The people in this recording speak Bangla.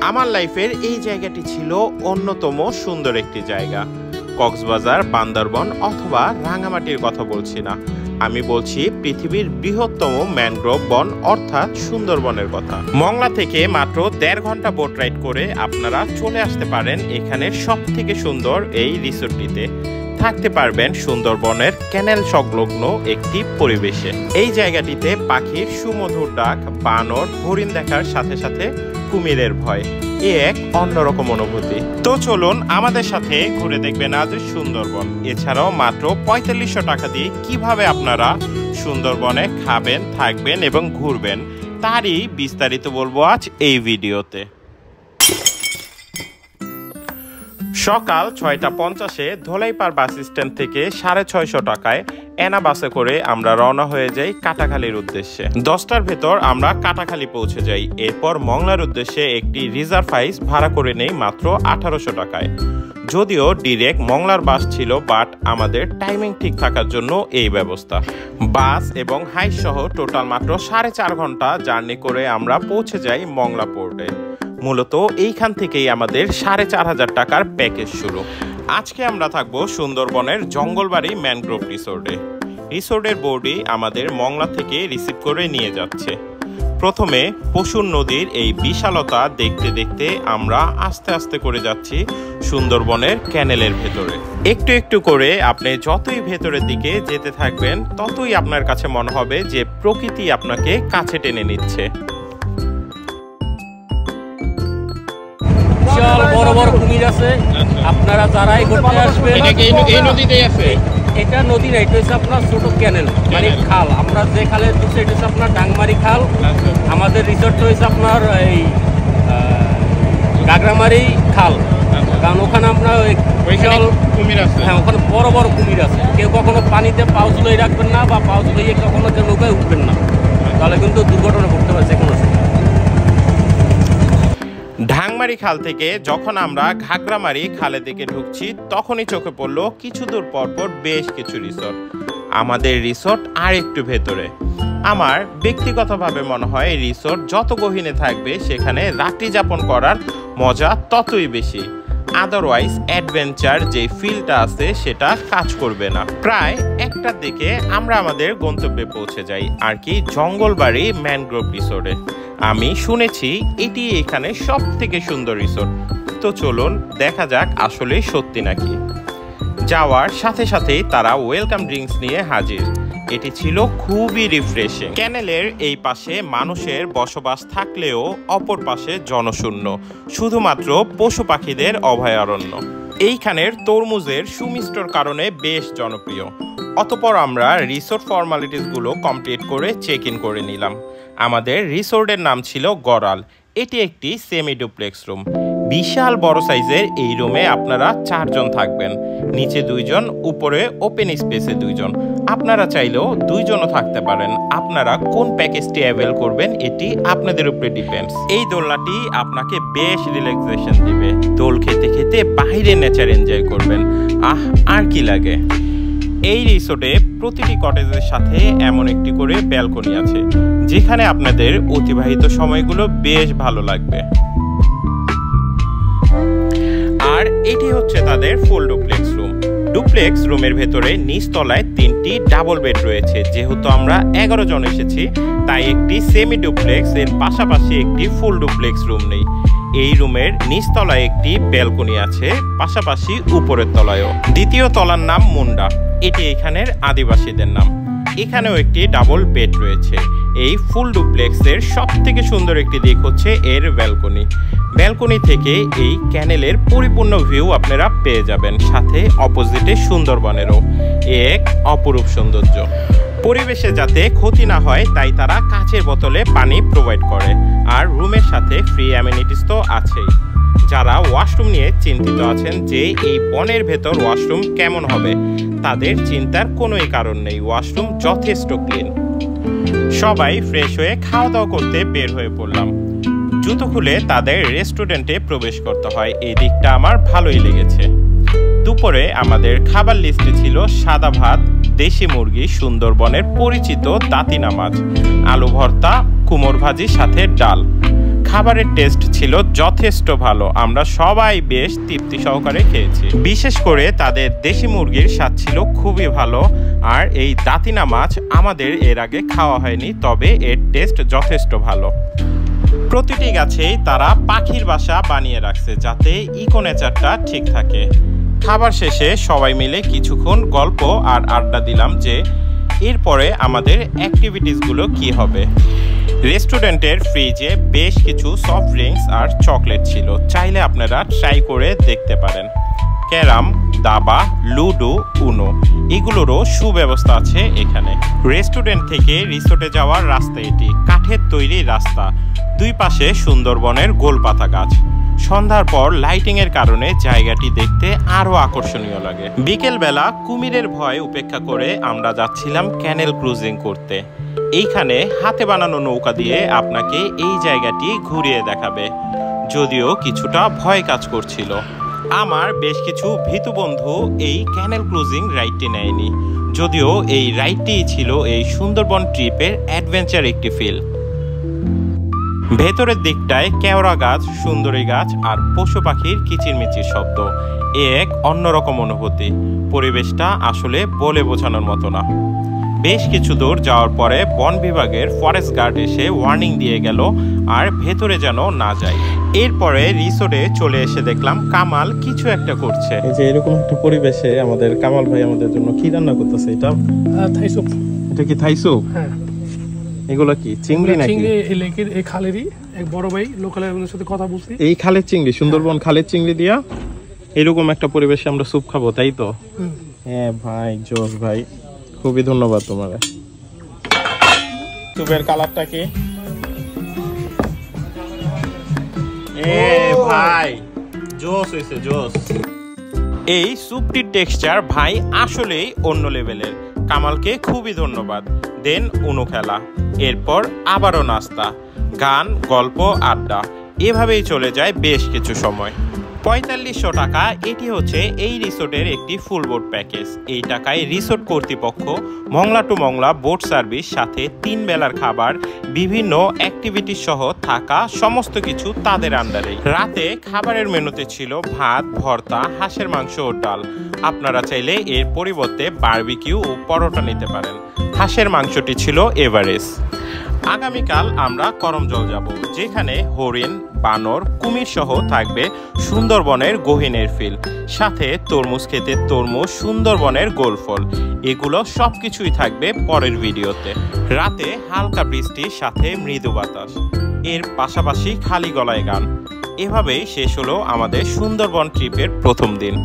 আমার লাইফের এই জায়গাটি ছিল অন্যতম সুন্দর একটি জায়গা। কক্সবাজার, বান্দরবন অথবা রাঙামাটির কথা বলছি না, আমি বলছি পৃথিবীর বৃহত্তম ম্যানগ্রোভ বন অর্থাৎ সুন্দরবনের কথা। মংলা থেকে মাত্র 1.5 ঘন্টা বোট রাইড করে আপনারা চলে আসতে পারেন এখানের সবথেকে সুন্দর এই রিসোর্টটিতে। থাকতে পারবেন সুন্দরবনের ক্যানেল সংলগ্ন একটি পরিবেশে। এই জায়গাটিতে পাখির সুমধুর ডাক, বানর, হরিণ দেখার সাথে সাথে কুমিরের ভয়, এক অন্যরকম অনুভূতি। তো চলুন আমাদের সাথে ঘুরে দেখবেন আজ সুন্দরবন। এছাড়াও মাত্র 4500 টাকা দিয়ে কিভাবে আপনারা সুন্দরবনে খাবেন, থাকবেন এবং ঘুরবেন তারই বিস্তারিত বলবো আজ এই ভিডিওতে। সকাল 6:50-এ ধোলাইপাড় বাস স্ট্যান্ড থেকে 650 টাকায় এনা বাসে করে আমরা রওনা হয়ে যাই কাটাখালীর উদ্দেশ্যে। 10টার ভেতর আমরা কাটাখালী পৌঁছে যাই। এরপর মংলার উদ্দেশ্যে একটি রিজার্ভ হাইস ভাড়া করে নেই মাত্র 1800 টাকায়। যদিও ডিরেক্ট মংলার বাস ছিল, বাট আমাদের টাইমিং ঠিক থাকার জন্য এই ব্যবস্থা। বাস এবং হাইস সহ টোটাল মাত্র 4.5 ঘন্টা জার্নি করে আমরা পৌঁছে যাই মংলা পোর্টে। মূলত এইখান থেকেই আমাদের 4500 টাকার প্যাকেজ শুরু। আজকে আমরা থাকবো সুন্দরবনের জঙ্গলবাড়ি ম্যানগ্রোভ রিসোর্টে। রিসোর্টের বোর্ডই আমাদের মংলা থেকে রিসিভ করে নিয়ে যাচ্ছে। প্রথমে পশুর নদীর এই বিশালতা দেখতে দেখতে আমরা আস্তে আস্তে করে যাচ্ছি সুন্দরবনের ক্যানেলের ভেতরে। একটু একটু করে আপনি যতই ভেতরের দিকে যেতে থাকবেন ততই আপনার কাছে মনে হবে যে প্রকৃতি আপনাকে কাছে টেনে নিচ্ছে। বড় বড় কুমির আছে, আপনারা যারাই ঘুরতে আসবেন। এই নদীতেই আছে? এটা নদী না, এটা হচ্ছে আপনার ছোট ক্যানেল, মানে খাল। আমরা যে খালে ঢুকছি এটা হচ্ছে আপনার ডাংমারি খাল। আমাদের রিসোর্ট হয়েছে আপনার এই গাগরামারি খাল, কারণ ওখানে আপনার বিশাল কুমির আছে। হ্যাঁ, ওখানে বড় বড় কুমির আছে। কেউ কখনো পানিতে পাও ঝুলিয়ে রাখবেন না বা পাও ঝুলিয়ে কখনো নৌকায় উঠবেন না, তাহলে কিন্তু দুর্ঘটনা ঘটতে পারে যে কোনো সময়। ঢাংমারি খাল থেকে যখন আমরা ঘাগরামারি খালে দিকে ঢুকছি তখনই চোখে পড়লো কিছু দূর পরপর বেশ কিছু রিসোর্ট। আমাদের রিসোর্ট আর একটু ভেতরে। আমার ব্যক্তিগতভাবে মনে হয় রিসোর্ট যত গহীনে থাকবে সেখানে রাত্রি যাপন করার মজা ততই বেশি। আদারওয়াইজ অ্যাডভেঞ্চার যে ফিলটা আছে সেটা কাজ করবে না। প্রায় 1টার দিকে আমরা আমাদের গন্তব্যে পৌঁছে যাই, আর কি জঙ্গলবাড়ি ম্যানগ্রোভ রিসোর্টে। আমি শুনেছি এটি এখানে সব থেকে সুন্দর রিসোর্ট। তো চলুন দেখা যাক আসলে সত্যি নাকি। যাওয়ার সাথে সাথেই তারা ওয়েলকাম ড্রিঙ্কস নিয়ে হাজির। এটি ছিল খুবই রিফ্রেশিং। ক্যানেলের এই পাশে মানুষের বসবাস থাকলেও অপর পাশে জনশূন্য, শুধুমাত্র পশু পাখিদের অভয়ারণ্য। এইখানের তরমুজের সুমিষ্টর কারণে বেশ জনপ্রিয়। অতঃপর আমরা রিসোর্ট ফর্মালিটিসগুলো কমপ্লিট করে চেক ইন করে নিলাম। আমাদের রিসোর্টের নাম ছিল গড়াল। এটি একটি সেমি ডুপ্লেক্স রুম। বিশাল বড় সাইজের এই রুমে আপনারা 4 জন থাকবেন, নিচে 2 জন, উপরে ওপেন স্পেসে 2 জন। আপনারা চাইলেও 2 জনও থাকতে পারেন। আপনারা কোন প্যাকেজটি অ্যাভেল করবেন এটি আপনাদের উপরে ডিপেন্ডস। এই দোলনাটি আপনাকে বেশ রিল্যাক্সেশন দিবে। দোল খেতে খেতে বাইরে নেচার এনজয় করবেন। আর কি লাগে। এই রিসোর্টে প্রতিটি কটেজের সাথে এমন একটি করে ব্যালকনি আছে, যেখানে আপনাদের অতিবাহিত সময়গুলো বেশ ভালো লাগবে। আর এটি হচ্ছে তাদের ফুল ডুপ্লেক্স রুম। ডুপ্লেক্স রুমের ভেতরে নিচতলায় 3টি ডাবল বেড রয়েছে। যেহেতু আমরা 11 জন এসেছি তাই একটি সেমি ডুপ্লেক্স এর পাশাপাশি একটি ফুল ডুপ্লেক্স রুম নেই। এই রুমের নিচতলায় একটি ব্যালকনি আছে, পাশাপাশি উপরের তলায়ও। দ্বিতীয় তলার নাম মুন্ডা, এটি এখানের আদিবাসীদের নাম। এখানেও একটি ডাবল বেড রয়েছে। এই ফুল ডুপ্লেক্সের সব থেকে সুন্দর একটি দিক হচ্ছে এর ব্যালকনি। ব্যালকনি থেকে এই ক্যানেলের পরিপূর্ণ ভিউ আপনারা পেয়ে যাবেন, সাথে অপোজিটে সুন্দরবনেরও এক অপরূপ সৌন্দর্য। পরিবেশে যাতে ক্ষতি না হয় তাই তারা কাচের বোতলে পানি প্রোভাইড করে। আর রুমের সাথে ফ্রি অ্যামেনিটিস তো আছেই। যারা ওয়াশরুম নিয়ে চিন্তিত আছেন যে এই বনের ভেতর ওয়াশরুম কেমন হবে, তাদের চিন্তার কোনোই কারণ নেই। ওয়াশরুম যথেষ্ট ক্লিন। সবাই ফ্রেশ হয়ে খাওয়া দাওয়া করতে বের হয়ে পড়লাম। জুতো খুলে তাদের রেস্টুরেন্টে প্রবেশ করতে হয়, এই দিকটা আমার ভালোই লেগেছে। দুপুরে আমাদের খাবার লিস্টে ছিল সাদা ভাত, দেশি মুরগি, সুন্দরবনের পরিচিত দাতিনা মাছ, আলু ভর্তা, কুমড় ভাজি সাথে ডাল। খাবারের টেস্ট ছিল যথেষ্ট ভালো, আমরা সবাই বেশ তৃপ্তি সহকারে খেয়েছি। বিশেষ করে তাদের দেশি মুরগির স্বাদ ছিল খুবই ভালো। আর এই দাতিনা মাছ আমাদের এর আগে খাওয়া হয়নি, তবে এর টেস্ট যথেষ্ট ভালো। প্রতিটি গাছেই তারা পাখির বাসা বানিয়ে রাখছে যাতে ইকো নেচারটা ঠিক থাকে। খাবার শেষে সবাই মিলে কিছুক্ষণ গল্প আর আড্ডা দিলাম যে এরপরে আমাদের অ্যাক্টিভিটিসগুলো কি হবে। রেস্টুরেন্টের ফ্রিজে বেশ কিছু সফট ড্রিঙ্কস আর চকলেট ছিল, চাইলে আপনারা ট্রাই করে দেখতে পারেন। ক্যারাম, দাবা, লুডো, উনো এগুলোরও সুব্যবস্থা আছে এখানে। রেস্টুরেন্ট থেকে রিসোর্টে যাওয়ার রাস্তা এটি, কাঠের তৈরি রাস্তা, দুই পাশে সুন্দরবনের গোলপাতা গাছ। সন্ধ্যার পর লাইটিং এর কারণে জায়গাটি দেখতে আরো আকর্ষণীয় লাগে। বিকেলবেলা কুমিরের ভয় উপেক্ষা করে আমরা যাচ্ছিলাম ক্যানেল ক্রুজিং করতে। এইখানে হাতে বানানো নৌকা দিয়ে আপনাকে এই জায়গাটি ঘুরিয়ে দেখাবে, যদিও কিছুটা ভয় কাজ করছিল। আমার বেশ কিছু ভীতু বন্ধু এই ক্যানেল ক্রুজিং রাইডটি নেয়নি, যদিও এই রাইডটিই ছিল এই সুন্দরবন ট্রিপের অ্যাডভেঞ্চার একটি ফিল। ভেতরের দিকটায় কেওড়া গাছ, সুন্দরী গাছ আর পশু পাখির কিচিরমিচির শব্দ, এক অন্যরকম অনুভূতি। পরিবেশটা আসলে বলে বোঝানোর মতো না। বেশ কিছু দূর যাওয়ার পরে বন বিভাগের ফরেস্ট গার্ড এসে ওয়ার্নিং দিয়ে গেল আর ভেতরে যেন না যাই। এরপরে রিসোর্টে চলে এসে দেখলাম কামাল কিছু একটা করছে। এই যে এরকম একটা পরিবেশে আমাদের কামাল ভাই আমাদের জন্য কি রান্না করতেছে? এটা থাই স্যুপ। এটা কি থাই স্যুপ? হ্যাঁ। এগুলো কি চিংড়ি নাকি? চিংড়ি, এই লেকের এই খালেরই এক বড় ভাই লোকালের সাথে কথা বলছি। এই খালের চিংড়ি, সুন্দরবন খালের চিংড়ি দিয়া এরকম একটা পরিবেশে আমরা স্যুপ খাবো, তাই তো? হ্যাঁ ভাই, জোস ভাই, খুবই ধন্যবাদ তোমার। স্যুপের কালারটা কি? ভাই জোস হইছে, জোস। এই স্যুপটির টেক্সচার ভাই আসলেই অন্য লেভেলের। কামালকে খুবই ধন্যবাদ। দেন উনো খেলা, এরপর আবারও নাস্তা, গান, গল্প, আড্ডা, এভাবেই চলে যায় বেশ কিছু সময়। ৪৫০০ টাকা এটি হচ্ছে এই রিসোর্টের একটি ফুল বোট প্যাকেজ। এই টাকায় রিসোর্ট কর্তৃপক্ষ Mongla to Mongla boat service, সাথে ৩ বেলার খাবার, বিভিন্ন অ্যাক্টিভিটি সহ থাকা সমস্ত কিছু তাদের আন্ডারে। রাতে খাবারের মেনুতে ছিল ভাত, ভর্তা, হাঁসের মাংস ও ডাল। আপনারা চাইলে এর পরিবর্তে বারবিকিউ ও পরোটা নিতে পারেন। হাঁসের মাংসটি ছিল এভারেস্ট। আগামীকাল আমরা করমজল যাব, যেখানে হরিণ, বানর, কুমির সহ থাকবে সুন্দরবনের গহীনের ফিল, সাথে তরমুজ খেতে তরমুজ, সুন্দরবনের গোলফল, এগুলো সবকিছুই থাকবে পরের ভিডিওতে। রাতে হালকা বৃষ্টির সাথে মৃদু বাতাস, এর পাশাপাশি খালি গলায় গান। এভাবেই শেষ হলো আমাদের সুন্দরবন ট্রিপের প্রথম দিন।